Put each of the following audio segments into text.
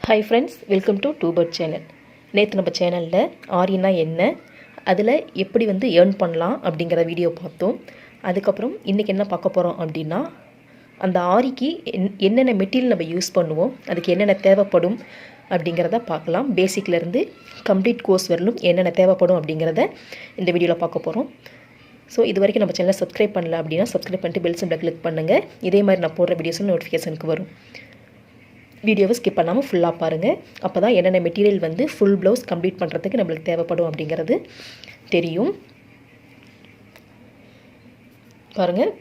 Hi friends, welcome to Tubert channel. நேற்று நம்ம சேனலில் ஆரினா என்ன, அதில் எப்படி ஏர்ன் பண்ணலாம் அப்படிங்கிற வீடியோ பார்த்தோம். அதுக்கப்புறம் இன்றைக்கி என்ன பார்க்க போகிறோம் அப்படின்னா, அந்த ஆரிக்கு என்னென்ன மெட்டீரியல் நம்ம யூஸ் பண்ணுவோம், அதுக்கு என்னென்ன தேவைப்படும் அப்படிங்கிறத பார்க்கலாம். பேசிக்லேருந்து கம்ப்ளீட் கோர்ஸ் வரலும் என்னென்ன தேவைப்படும் அப்படிங்கிறத இந்த வீடியோவில் பார்க்க போகிறோம். ஸோ இது வரைக்கும் நம்ம சேனலை சப்ஸ்கிரைப் பண்ணல அப்படின்னா சப்ஸ்கிரைப் பண்ணிட்டு பெல் சிம்பிளை கிளிக் பண்ணுங்கள். இதே மாதிரி நான் போடுற வீடியோஸும் நோட்டிஃபிகேஷனுக்கு வரும். வீடியோவை ஸ்கிப் பண்ணாமல் ஃபுல்லாக பாருங்கள். அப்போ தான் என்னென்ன மெட்டீரியல் ஃபுல் ப்ளவுஸ் கம்ப்ளீட் பண்ணுறதுக்கு நம்மளுக்கு தேவைப்படும் அப்படிங்கிறது தெரியும். பாருங்கள்,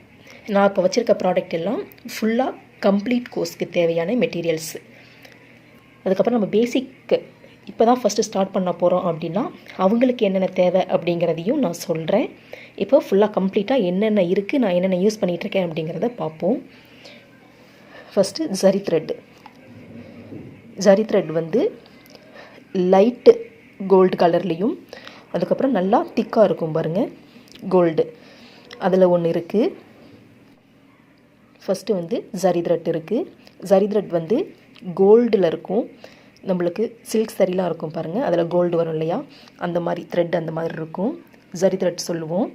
நான் இப்போ வச்சுருக்க ப்ராடக்ட் எல்லாம் ஃபுல்லாக கம்ப்ளீட் கோர்ஸ்க்கு தேவையான மெட்டீரியல்ஸ். அதுக்கப்புறம் நம்ம பேசிக் இப்போ தான் ஃபஸ்ட்டு ஸ்டார்ட் பண்ண போகிறோம் அப்படின்னா அவங்களுக்கு என்னென்ன தேவை அப்படிங்கிறதையும் நான் சொல்கிறேன். இப்போ ஃபுல்லாக கம்ப்ளீட்டாக என்னென்ன இருக்குது, நான் என்னென்ன யூஸ் பண்ணிகிட்ருக்கேன் அப்படிங்கிறத பார்ப்போம். First zari thread. Zari thread light gold கலர்லேயும் அதுக்கப்புறம் நல்லா திக்காக இருக்கும் பாருங்கள், கோல்டு அதில் ஒன்று இருக்குது. ஃபஸ்ட்டு ஜரி த்ரெட் இருக்குது. ஜரி த்ரெட் கோல்டில் இருக்கும். நம்மளுக்கு சில்க் சரிலாம் இருக்கும் பாருங்கள், அதில் கோல்டு வரும் இல்லையா, அந்த மாதிரி த்ரெட் அந்த மாதிரி இருக்கும். ஜரி த்ரெட் சொல்லுவோம்.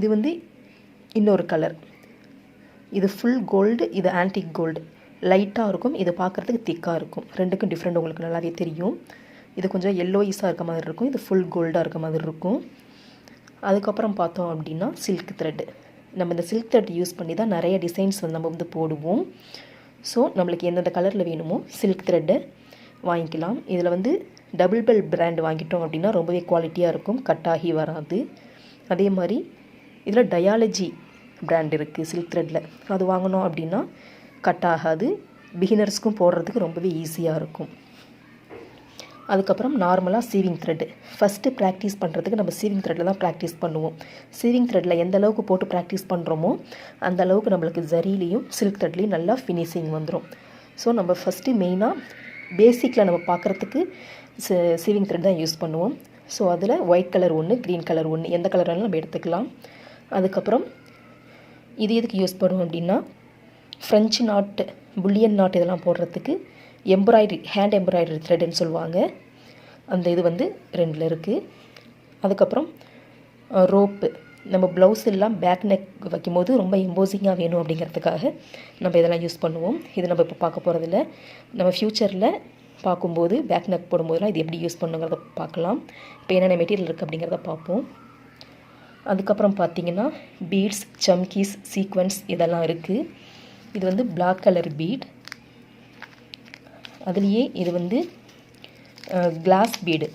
இது இன்னொரு கலர். இது ஃபுல் கோல்டு, இது ஆன்டிக் கோல்டு. லைட்டாக இருக்கும், இது பார்க்குறதுக்கு திக்காக இருக்கும். ரெண்டுக்கும் டிஃப்ரெண்ட் உங்களுக்கு நல்லாவே தெரியும். இது கொஞ்சம் எல்லோயிஸாக இருக்க மாதிரி இருக்கும், இது ஃபுல் கோல்டாக இருக்க மாதிரி இருக்கும். அதுக்கப்புறம் பார்த்தோம் அப்படின்னா சில்க் த்ரெட்டு. நம்ம இந்த சில்க் த்ரெட் யூஸ் பண்ணி தான் நிறைய டிசைன்ஸ் நம்ம போடுவோம். ஸோ நம்மளுக்கு எந்தெந்த கலரில் வேணுமோ சில்க் த்ரெட்டை வாங்கிக்கலாம். இதில் டபுள் பெல் பிராண்ட் வாங்கிட்டோம் அப்படின்னா ரொம்பவே குவாலிட்டியாக இருக்கும், கட்டாகி வராது. அதே மாதிரி இதில் டயாலஜி பிராண்ட் இருக்குது சில்க் த்ரெட்டில், அது வாங்கினோம் அப்படின்னா கட் ஆகாது. பிகினர்ஸ்க்கும் போடுறதுக்கு ரொம்பவே ஈஸியாக இருக்கும். அதுக்கப்புறம் நார்மலாக சீவிங் த்ரெட்டு. ஃபஸ்ட்டு ப்ராக்டிஸ் பண்ணுறதுக்கு நம்ம சீவிங் த்ரெட்டில் தான் ப்ராக்டிஸ் பண்ணுவோம். சீவிங் த்ரெட்டில் எந்த அளவுக்கு போட்டு ப்ராக்டிஸ் பண்ணுறோமோ அந்த அளவுக்கு நம்மளுக்கு ஜரிலையும் சில்க் த்ரெட்லேயும் நல்லா ஃபினிஷிங் வந்துடும். ஸோ நம்ம ஃபஸ்ட்டு மெயினாக பேசிக்கில் நம்ம பார்க்குறதுக்கு சீவிங் த்ரெட் தான் யூஸ் பண்ணுவோம். ஸோ அதில் ஒயிட் கலர் ஒன்று, க்ரீன் கலர் ஒன்று, எந்த கலர் வேணாலும் நம்ம எடுத்துக்கலாம். அதுக்கப்புறம் இது எதுக்கு யூஸ் பண்ணுவோம் அப்படின்னா, ஃப்ரெஞ்சு நாட்டு, புல்லியன் நாட்டு இதெல்லாம் போடுறதுக்கு எம்ப்ராய்டரி, ஹேண்ட் எம்ப்ராய்டரி த்ரெட்டுன்னு சொல்லுவாங்க. அந்த இது ரெண்டில் இருக்குது. அதுக்கப்புறம் ரோப்பு. நம்ம ப்ளவுஸ் எல்லாம் பேக் நெக் வைக்கும்போது ரொம்ப எம்போசிங்காக வேணும் அப்படிங்கிறதுக்காக நம்ம இதெல்லாம் யூஸ் பண்ணுவோம். இது நம்ம இப்போ பார்க்க போகிறதில்ல. நம்ம ஃப்யூச்சரில் பார்க்கும்போது பேக் நெக் போடும்போதெல்லாம் இது எப்படி யூஸ் பண்ணுங்கிறத பார்க்கலாம். இப்போ என்னென்ன மெட்டீரியல் இருக்குது அப்படிங்கிறத பார்ப்போம். அதுக்கப்புறம் பார்த்திங்கன்னா பீட்ஸ், சம்கீஸ், சீக்வன்ஸ் இதெல்லாம் இருக்குது. இது பிளாக் கலர் பீட். அதுலேயே இது கிளாஸ் பீடு.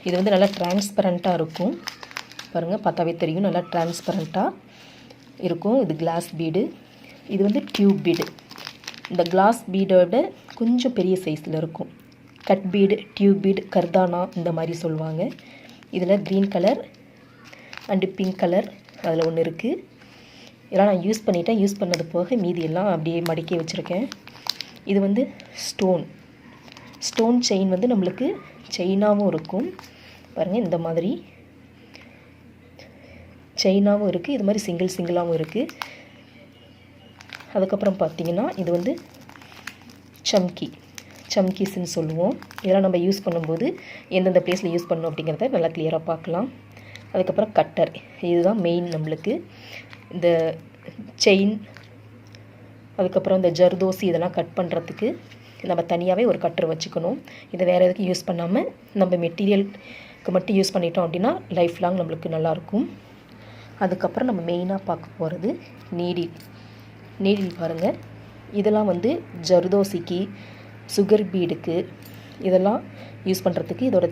இது நல்லா டிரான்ஸ்பரண்ட்டாக இருக்கும் பாருங்கள், பார்த்தாவே தெரியும், நல்லா டிரான்ஸ்பரண்ட்டாக இருக்கும். இது கிளாஸ் பீடு. இது டியூப் பீடு. இந்த கிளாஸ் பீடோட கொஞ்சம் பெரிய சைஸில் இருக்கும். கட் பீடு, டியூப் பீடு, கர்தானா இந்த மாதிரி சொல்லுவாங்க. இதில் green colour and pink colour அதில் ஒன்று இருக்குது. இதெல்லாம் நான் யூஸ் பண்ணிட்டேன். யூஸ் பண்ணது போக மீதி எல்லாம் அப்படியே மடக்கி வச்சுருக்கேன். இது ஸ்டோன் செயின் நம்மளுக்கு செயினாகவும் இருக்கும் பாருங்கள், இந்த மாதிரி செயினாகவும் இருக்குது, இது மாதிரி சிங்கிளாகவும் இருக்குது. அதுக்கப்புறம் பார்த்திங்கன்னா இது சம்கீஸ்ன்னு சொல்லுவோம். இதெல்லாம் நம்ம யூஸ் பண்ணும்போது எந்தெந்த ப்ளேஸில் யூஸ் பண்ணணும் அப்படிங்கிறத நல்லா கிளியராக பார்க்கலாம். அதுக்கப்புறம் கட்டர். இதுதான் மெயின் நம்மளுக்கு இந்த செயின். அதுக்கப்புறம் இந்த ஜர்தோசி இதெல்லாம் கட் பண்ணுறதுக்கு நம்ம தனியாகவே ஒரு கட்டர் வச்சுக்கணும். இதை வேறு எதுக்கும் யூஸ் பண்ணாமல் நம்ம மெட்டீரியலுக்கு மட்டும் யூஸ் பண்ணிட்டோம் அப்படின்னா லைஃப் லாங் நம்மளுக்கு நல்லாயிருக்கும். அதுக்கப்புறம் நம்ம மெயினாக பார்க்க போகிறது நீடில் பாருங்கள். இதெல்லாம் ஜர்தோசிக்கு, சுகர் பீடுக்கு இதெல்லாம் யூஸ் பண்ணுறதுக்கு இதோட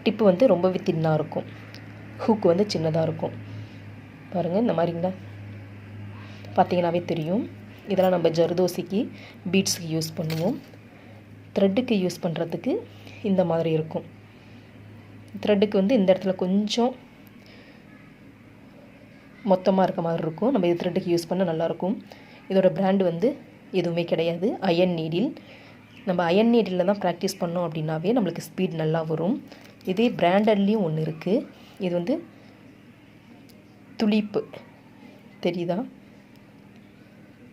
டிப்பு ரொம்பவே தின்னாக இருக்கும். ஹூக்கு சின்னதாக இருக்கும் பாருங்கள், இந்த மாதிரிங்க பார்த்தீங்கன்னாவே தெரியும். இதெல்லாம் நம்ம ஜர்தோசிக்கு, பீட்ஸுக்கு யூஸ் பண்ணுவோம். த்ரெட்டுக்கு யூஸ் பண்ணுறதுக்கு இந்த மாதிரி இருக்கும். த்ரெட்டுக்கு இந்த இடத்துல கொஞ்சம் மொத்தமாக இருக்க மாதிரி இருக்கும். நம்ம இது த்ரெட்டுக்கு யூஸ் பண்ண நல்லாயிருக்கும். இதோட பிராண்டு எதுவுமே கிடையாது, அயன் நீடில். நம்ம அயன் நீடில் தான் ப்ராக்டிஸ் பண்ணோம் அப்படின்னாவே நம்மளுக்கு ஸ்பீட் நல்லா வரும். இதே பிராண்டட்லேயும் ஒன்று இருக்குது. இது துளிப்பு தெரியுதா,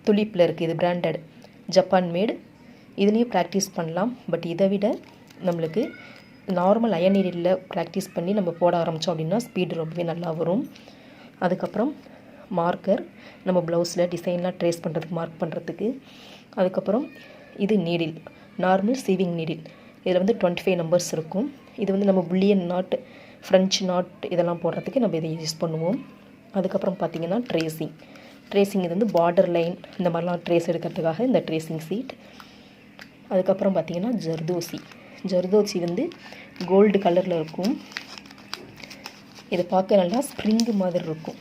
துலிப்பில் இருக்குது, இது பிராண்டட் ஜப்பான் மேடு. இதுலேயும் ப்ராக்டிஸ் பண்ணலாம். பட் இதை விட நம்மளுக்கு நார்மல் அயன் நீடில் ப்ராக்டிஸ் பண்ணி நம்ம போட ஆரம்பித்தோம் அப்படின்னா ஸ்பீடு ரொம்பவே நல்லா வரும். அதுக்கப்புறம் மார்க்கர், நம்ம ப்ளவுஸில் டிசைன்லாம் ட்ரேஸ் பண்ணுறதுக்கு, மார்க் பண்ணுறதுக்கு. அதுக்கப்புறம் இது நீடில், நார்மல் சீவிங் நீடில். இதில் வந்து 25 நம்பர்ஸ் இருக்கும். இது வந்து நம்ம புல்லியன் நாட், ஃப்ரெஞ்ச் நாட் இதெல்லாம் போடுறதுக்கு நம்ம இதை யூஸ் பண்ணுவோம். அதுக்கப்புறம் பார்த்திங்கன்னா ட்ரேசிங். இது வந்து பார்டர் லைன் இந்த மாதிரிலாம் ட்ரேஸ் எடுக்கிறதுக்காக இந்த ட்ரேசிங் சீட். அதுக்கப்புறம் பார்த்திங்கன்னா ஜர்தோசி வந்து கோல்டு கலரில் இருக்கும். இதை பார்க்க நல்லா ஸ்ப்ரிங்கு மாதிரி இருக்கும்.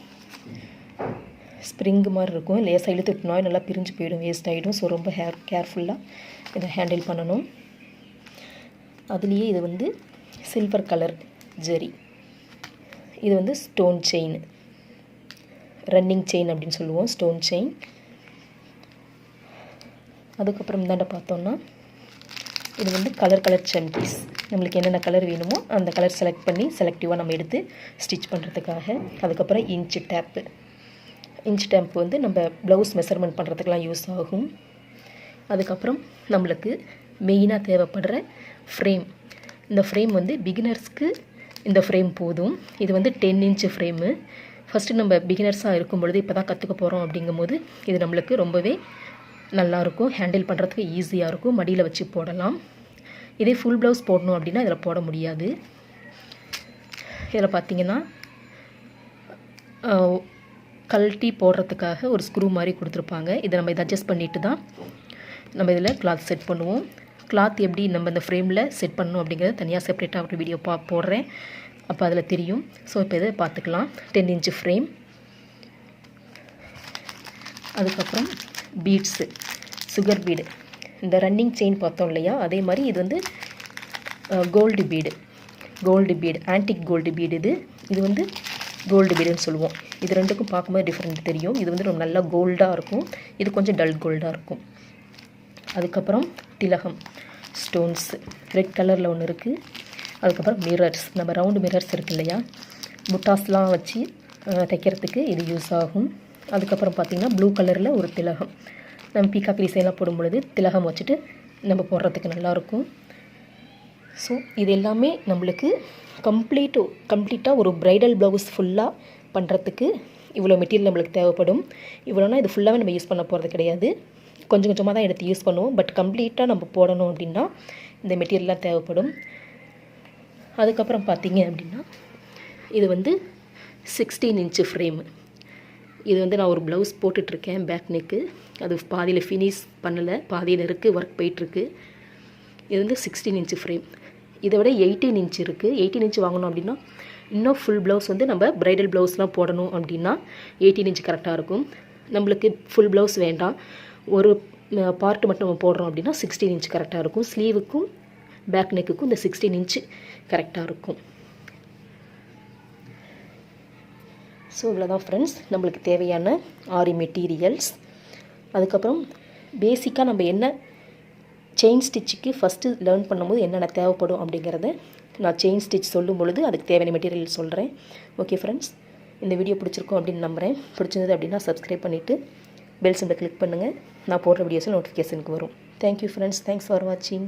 லேசாக இழுத்துட்டுனா நல்லா பிரிஞ்சு போயிடும், வேஸ்ட் ஆகிடும். ஸோ ரொம்ப கேர்ஃபுல்லாக இதை ஹேண்டில் பண்ணணும். அதுலேயே இது வந்து சில்வர் கலர் ஜெரி. இது வந்து ஸ்டோன் செயின், ரன்னிங் செயின் அப்படின்னு சொல்லுவோம், ஸ்டோன் செயின். அதுக்கப்புறம் தாண்ட பார்த்தோன்னா இது வந்து கலர் சம்கீஸ். நம்மளுக்கு என்னென்ன கலர் வேணுமோ அந்த கலர் செலக்ட் பண்ணி செலக்டிவாக நம்ம எடுத்து ஸ்டிச் பண்ணுறதுக்காக. அதுக்கப்புறம் இன்ச் டேப் வந்து நம்ம ப்ளவுஸ் மெஷர்மெண்ட் பண்ணுறதுக்கெலாம் யூஸ் ஆகும். அதுக்கப்புறம் நம்மளுக்கு மெயினாக தேவைப்படுற ஃப்ரேம். இந்த ஃப்ரேம் வந்து பிகினர்ஸ்க்கு இந்த ஃப்ரேம் போதும். இது வந்து 10 இன்ச் ஃப்ரேமு. ஃபஸ்ட்டு நம்ம பிகினர்ஸாக இருக்கும் பொழுது இப்போ தான் கற்றுக்க போகிறோம் அப்படிங்கும்போது இது நம்மளுக்கு ரொம்பவே நல்லாயிருக்கும், ஹேண்டில் பண்ணுறதுக்கு ஈஸியாக இருக்கும், மடியில் வச்சு போடலாம். இதே ஃபுல் ப்ளவுஸ் போடணும் அப்படின்னா இதில் போட முடியாது. இதில் பார்த்திங்கன்னா கழட்டி போடுறதுக்காக ஒரு ஸ்க்ரூ மாதிரி கொடுத்துருப்பாங்க. இதை நம்ம இதை அட்ஜஸ்ட் பண்ணிட்டு தான் நம்ம இதில் கிளாத் செட் பண்ணுவோம். கிளாத் எப்படி நம்ம இந்த ஃப்ரேமில் செட் பண்ணணும் அப்படிங்கிறத தனியாக செப்பரேட்டாக ஒரு வீடியோ போடுறேன், அப்போ அதில் தெரியும். ஸோ இப்போ இதை பார்த்துக்கலாம். 10 இன்ச் ஃப்ரேம். அதுக்கப்புறம் பீட்ஸு, சுகர் பீடு. இந்த ரன்னிங் செயின் பார்த்தோம் இல்லையா, அதே மாதிரி இது வந்து gold bead, antique gold bead. இது வந்து கோல்டு பீடுன்னு சொல்லுவோம். இது ரெண்டுக்கும் பார்க்கும்போது டிஃப்ரெண்ட் தெரியும். இது வந்து ரொம்ப நல்லா கோல்டாக இருக்கும், இது கொஞ்சம் டல் கோல்டாக இருக்கும். அதுக்கப்புறம் திலகம் ஸ்டோன்ஸ், ரெட் கலரில் ஒன்று இருக்குது. அதுக்கப்புறம் மிரர்ஸ், நம்ம ரவுண்டு மிரர்ஸ் இருக்குது இல்லையா, புட்டாஸ்லாம் வச்சு தைக்கிறதுக்கு இது யூஸ் ஆகும். அதுக்கப்புறம் பார்த்திங்கன்னா ப்ளூ கலரில் ஒரு திலகம், நம்ம பீகாக் டிசைன்லாம் போடும் பொழுது திலகம் வச்சுட்டு நம்ம போடுறதுக்கு நல்லாயிருக்கும். ஸோ இது எல்லாமே நம்மளுக்கு கம்ப்ளீட்டாக ஒரு ப்ரைடல் ப்ளவுஸ் ஃபுல்லாக பண்ணுறதுக்கு இவ்வளோ மெட்டீரியல் நம்மளுக்கு தேவைப்படும். இவ்வளோனா இது ஃபுல்லாகவே நம்ம யூஸ் பண்ண போகிறது கிடையாது, கொஞ்சமாக தான் எடுத்து யூஸ் பண்ணுவோம். பட் கம்ப்ளீட்டாக நம்ம போடணும் அப்படின்னா இந்த மெட்டீரியல்லாம் தேவைப்படும். அதுக்கப்புறம் பார்த்திங்க அப்படின்னா இது வந்து 16 இன்ச்சு ஃப்ரேமு. இது வந்து நான் ஒரு ப்ளவுஸ் போட்டுட்ருக்கேன், பேக் நெக்கு. அது பாதியில் ஃபினிஷ் பண்ணலை, பாதியில் இருக்குது, ஒர்க் போயிட்டுருக்கு. இது வந்து 16 இன்ச்சு ஃப்ரேம். இதை விட 18 இன்ச் இருக்குது. 18 இன்ச் வாங்கணும் அப்படின்னா இன்னும் ஃபுல் ப்ளவுஸ் வந்து நம்ம ப்ரைடல் ப்ளவுஸ்லாம் போடணும் அப்படின்னா 18 இன்ச் கரெக்டாக இருக்கும். நம்மளுக்கு ஃபுல் ப்ளவுஸ் வேண்டாம், ஒரு பார்ட்டு மட்டும் நம்ம போடுறோம் அப்படின்னா 16 இன்ச் கரெக்டாக இருக்கும். ஸ்லீவுக்கும் பேக் நெக்குக்கும் இந்த 16 இன்ச்சு கரெக்டாக இருக்கும். ஸோ இவ்வளோதான் ஃப்ரெண்ட்ஸ் நம்மளுக்கு தேவையான ஆரி மெட்டீரியல்ஸ். அதுக்கப்புறம் பேசிக்காக நம்ம என்ன செயின் ஸ்டிச்சுக்கு ஃபஸ்ட்டு லேர்ன் பண்ணும்போது என்னென்ன தேவைப்படும் அப்படிங்கிறத நான் செயின் ஸ்டிச் சொல்லும் பொழுது அதுக்கு தேவையான மெட்டீரியல் சொல்கிறேன். ஓகே ஃப்ரெண்ட்ஸ், இந்த வீடியோ பிடிச்சிருக்கும் அப்படின்னு நம்புகிறேன். பிடிச்சிருந்தது அப்படின்னா சப்ஸ்கிரைப் பண்ணிவிட்டு பெல் சிம்பலை கிளிக் பண்ணுங்கள். நான் போடுற வீடியோஸில் நோட்டிஃபிகேஷனுக்கு வரும். தேங்க்யூ ஃப்ரெண்ட்ஸ், தேங்க்ஸ் ஃபார் வாட்சிங்.